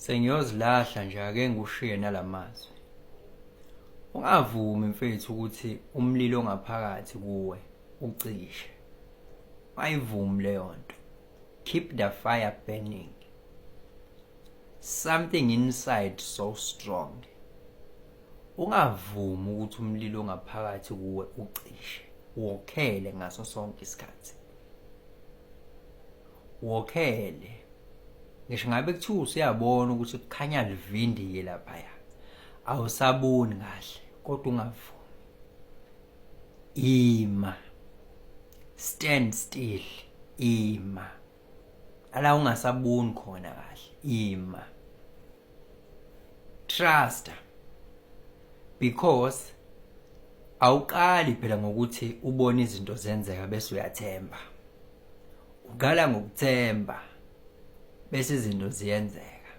Sengiyozilahla nje ake ngikushiye nalamazwi. Ungavumi mfethu ukuthi umlilo ongaphakathi kuwe ucishe. Ayivumi leyo nto. Keep the fire burning. Something inside so strong. Ungavumi ukuthi umlilo ongaphakathi kuwe ucishe. Wokhele ngaso sonke isikhathi. Wokhele. Ngisho ngabe kuthiwa usiyabona ukuthi kukhanya livindiye laphaya. Awusaboni kahle kodwa ungavumi. Ima. Stand still. Ima. Ala ungasaboni khona kahle. Ima. Trust. Because awuqali phela ngokuthi ubone izinto zenzeka bese uyathemba. Uqala ngokuthemba bese izinto ziyenzeka.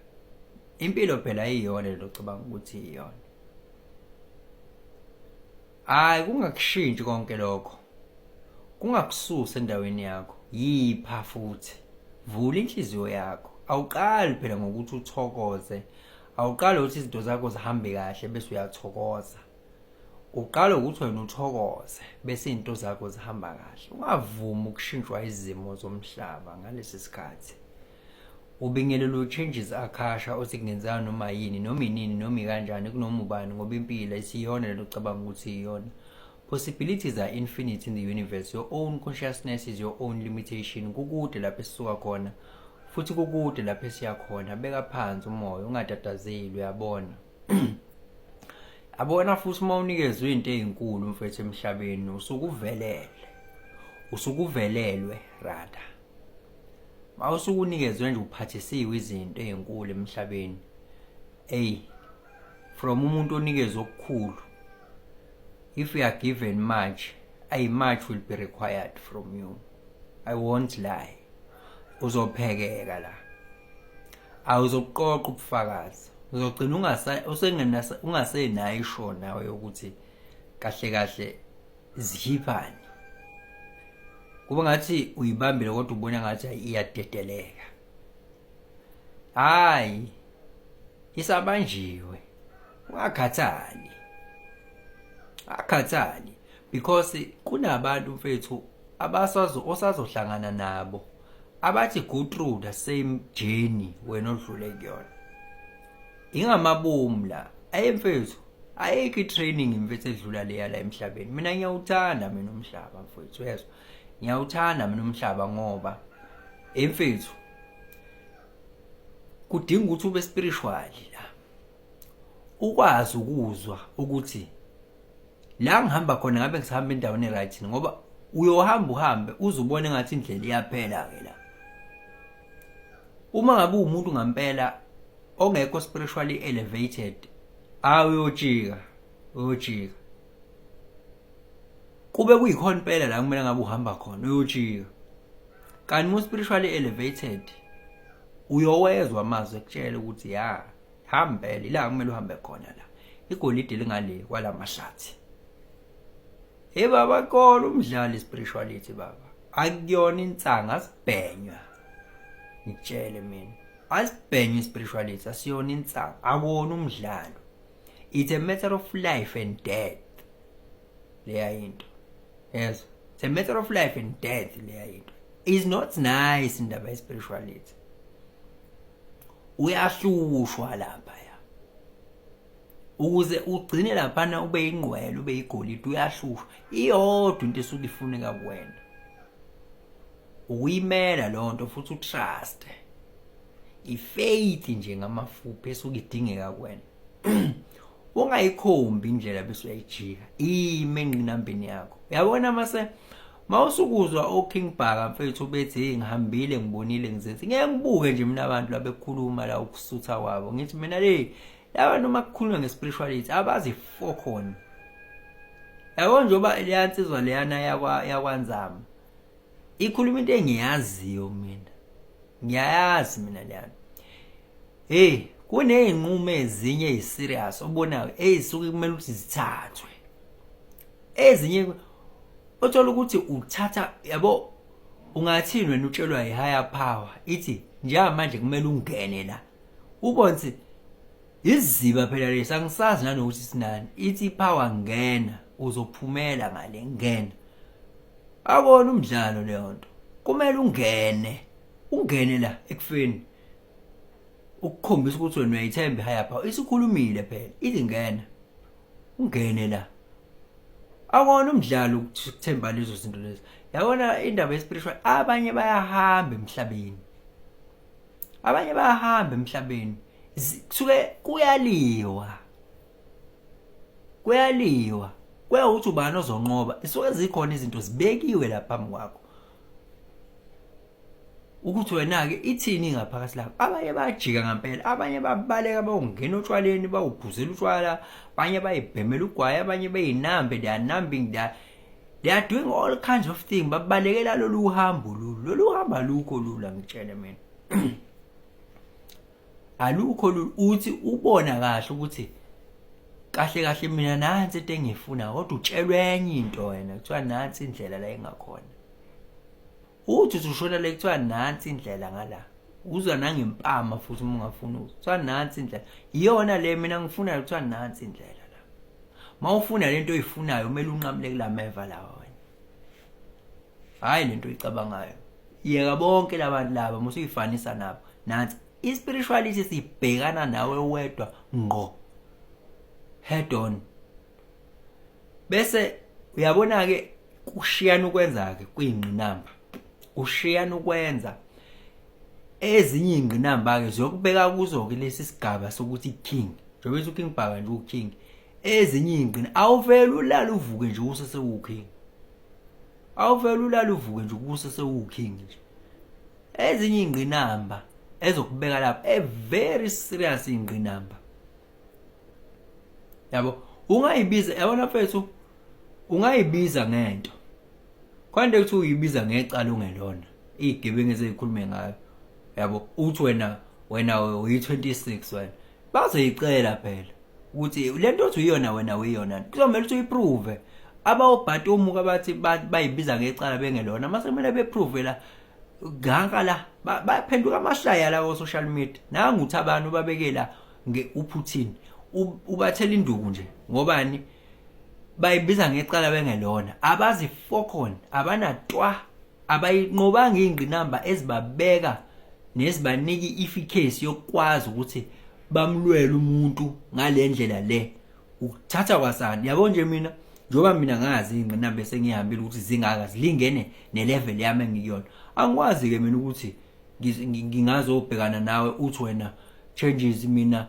Impilo phela iyona lento ocabanga ukuthi iyona. Hayi kungakushintshi konke lokho. Kungakususa endaweni yakho. Yipha futhi. Vula inhliziyo yakho. Awuqali phela ngokuthi uthokoze. Awuqali ukuthi izinto zakho zihambe kahle bese uyathokoza. Uqala ukuthi wena uthokoze bese izinto zakho zihamba kahle. Ungavumi ukushintshwa izimo zomhlaba ngalesi sikhathi. Ubingelelo changes akhasha osikungenzana noma yini noma inini noma kanjani kunoma ubani ngoba impilo isiyona lento ocabanga ukuthi iyona. Possibilities are infinite in the universe. Your own consciousness is your own limitation. Kukude lapho esisuka khona futhi kukude lapho esiya khona. Beka phansi umoya ungatatazeli uyabona. Abona futhi uma unikezwe into ezinkulu mfethu emhlabeni usukuvelele. Usukuvelelwe rather. Mawusukunikezwe nje uphathisiwe izinto ezinkulu emhlabeni. From umuntu onikezwe okukhulu. If you are given much, much will be required from you. I won't lie. Uzophekeka la. Awuzoqoqa ubufakazi. Uzogcina ungasenayo isho nawe ukuthi kahle kahle zihiphani. Kuba ngathi uyibambile kodwa ubona ngathi iyadedeleka. Hayi. Isabanjiwe. Ungakhathali. Akhathali because kunabantu mfethu osazohlangana nabo abathi go through the same journey wena odlule kuyona. Ingamabomu la. Mfethu ayikho itraining mfethu edlula leya la emhlabeni. Mina ngiyawuthanda mina umhlaba mfethu yezwa. Ngiyawuthanda mina umhlaba ngoba mfethu kudinga ukuthi ube spiritual la. Ukwazi ukuzwa ukuthi la ngihamba khona ngabe ngisihamba endaweni right ngoba uyohamba uzubone ngathi indlela iyaphela ke la. Uma ngabe umuntu ngampela ongekho spiritually elevated uyojika. Kube kuyikhona impela la kumele ngabe uhamba khona uyojika. Kanti mu spiritually elevated uyowezwa amazwi ekutshela ukuthi hambele la kumele uhambe khona la. Igolide lingale kwala mahlathi. Baba khona umdlali spirituality baba. Akuyona insanga asibhenywa. Ngitshele mina. Asibhenywa spirituality asiyona insanga. Akona umdlalo. It's a matter of life and death. Leya into. Yes. It's a matter of life and death leya into. It's not nice indaba ye spirituality. Uyahlushwa lapha ya. Ukuze ugcine lapha ube ingqwele ube igolide uyahlushwa. Iyodwa into esuke ifuneka kuwena. Uyimela lonto futhi utrust. Ifaith nje ngamafuphi esuke idingeka kuwena. Ungayikhombi indlela bese uyayijika. Ime enqinambeni yakho. Uyabona mawusukuzwa oKing Bhaka mfethu bethi ngihambile ngibonile ngizethi ngeke ngibuke nje mina abantu labekhuluma la ukusutha kwabo. Ngithi mina laba noma kukhulunywa ngespirituality abazi fokhona. Yabo njoba leyansizwa leyana yakwanzama. Ikhuluma into engiyaziyo mina. Ngiyayazi mina leyana. Kuneyinqumo ezinye eziserious obonayo ezisuke kumele ukuthi zithathwe. Ezinye othola ukuthi uthatha yabo ungathini wena utshelwa ihigher power ithi njengamanje kumele ungene la ubonse iziba phela lesi angisazi nanokuthi sinani ithi power ngena uzophumela ngale ngena akona umdlalo leyo nto kumele ungene la ekufeni ukukhombisa ukuthi wena uyayithemba higher power isikhulumile phela ithi ngena ungene la akona umdlalo ukuthemba lezo zinto lezi yabona indaba espiritual abanye bayahamba emhlabeni kusuke kuyaliwa ukuthi ubani ozonqoba isuke zikhona izinto zibekiwe lapha phambi kwakho ukuthi wena ke ithini ngaphakathi lapho abanye bayajika ngempela abanye babaleka bawungena otshwaleni bawuphuzela utshwala abanye bayibhemela ugwayi abanye bayinambe they are numbing they are doing all kinds of things babalekela lolu hambo alukho lula ngitshele mina alukho lula uthi ubona kahle ukuthi kahle mina nansi into engifuna kodwa utshelwe enye into wena kuthiwa nansi indlela la engakhona uthi ushona la kuthiwa nansi indlela ngala uzwa nangempama futhi uma ungafuna kuthiwa nansi indlela iyona le mina ngifuna kuthiwa nansi indlela la mawufuna lento oyifunayo kumele unqamule kulameva lawa wena hayi lento oyicabangayo yeka bonke labantu laba musuyifanisa nabo nansi ispirituality sibhekana nawe wedwa ngqo head on bese uyabona ke kushiyana ukwenza ke kuyingqinamba ushiyana ukwenza ezinye ingqinamba ke zokubeka kuzo ke lesi sigaba sokuthi king njengoba uking bhaka nje uking ezinye ingqina awuvela ulala uvuke nje usesewuking awuvela ulala uvuke nje usesewuking nje ezinye ingqinamba ezokubeka lapha a very serious ingqinamba yabo ungayibiza yabona mfethu ungayibiza ngento kwande ukuthi uyibiza ngecala ungelona igebengu ezikhulume ngayo yabo uthi wena uyi26 wena bazoyicela phela ukuthi lento othi uyona wena uyona kuzomela ukuthi uyiprove abawubhati umuka bathi bayibiza ngecala bengelona mase kumele beprove la ganka la baphenduka amashaya la ku social media nangu uthi abantu babekela uPutin ubathela induku nje ngobani bayibiza ngecala bengelona abazi fokon abanatwa abayinqobanga ingqinamba ezibabeka nesibaniki efficacy yokwazi ukuthi bamlwele umuntu ngalendlela le ukuthatha kwasani yabo nje mina njoba mina ngazi ingqinamba bese ngihambile ukuthi zingaka zilingene nelevel yami engiyona angikwazi ke mina ukuthi ngingazobhekana nawe uthi wena changes mina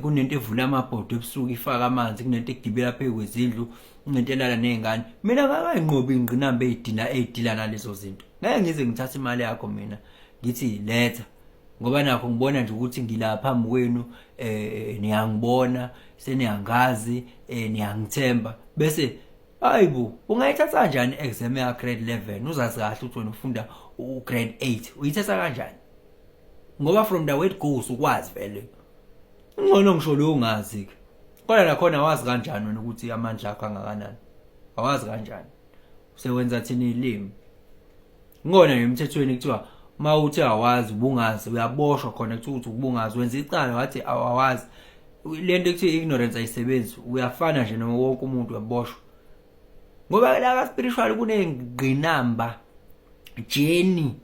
kunento evula amabhodo ebusuku ifaka amanzi kunento egibela phezulu kwezindlu kunento elala nezingane mina ngakayinqobi ingqinamba eyidilana lezo zinto ngeke ngize ngithathe imali yakho mina ngithi letha ngoba nakho ngibona nje ukuthi ngilapha phambi kwenu niyangibona seniyangazi niyangithemba bese hayibo ungayithatha kanjani exam ya grade 11 uzazi kahle ukuthi wena ufunda grade 8 uyithatha kanjani ngoba from the word goes ukwazi vele ngcono ngisho lo ungazi ke kodwa nakhona wazi kanjani wena ukuthi amandla akho angakanani awazi kanjani usewenza thini ilimi ngona nemthethweni kuthiwa mawuthi awazi ubungazi uyaboshwa khona ukuthi ubungazi wenza icala wathi awazi lento ekuthiwa ignorance ayisebenzi uyafana nje noma wonke umuntu uyaboshwa ngoba la spiritual kunengqinamba journey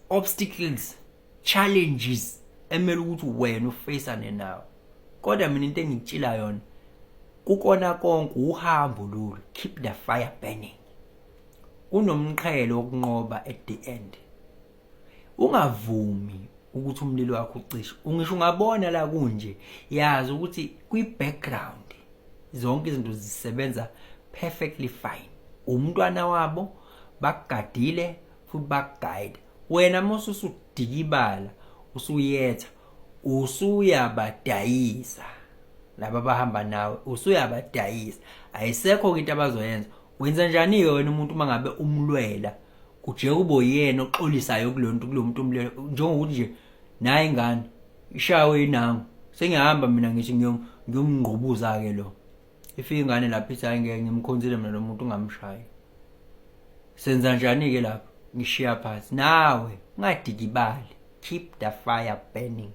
obstacles challenges emele ukuthi wena ufaceane nawo kodwa mina into engitshila yona kukona konke uhambo lolu keep the fire burning unomqhele wokunqoba at the end ungavumi ukuthi umlilo wakho ucishe ungisho ungabona la kunje yazi ukuthi kwi background zonke izinto zisebenza perfectly fine umntwana wabo bakugadile futhi bakuguide wena mase usudikibala usuyetha usuyabadayisa laba bahamba nawe usuyabadayisa ayisekho into abazoyenza wenza njani wena umuntu mangabe umlwela kuje kubo yena oxolisayo kulonto kulomuntu umlelo njengokuthi nje naye ingane ishawe inangu sengihamba mina ngithi ngiyomngqubuza ke lo ifika ingane lapha ithi ayingeke ngimkhonzile mina lo muntu ungamshayi senza njani ke lapha ngishiya phansi nawe ungadikibali keep the fire burning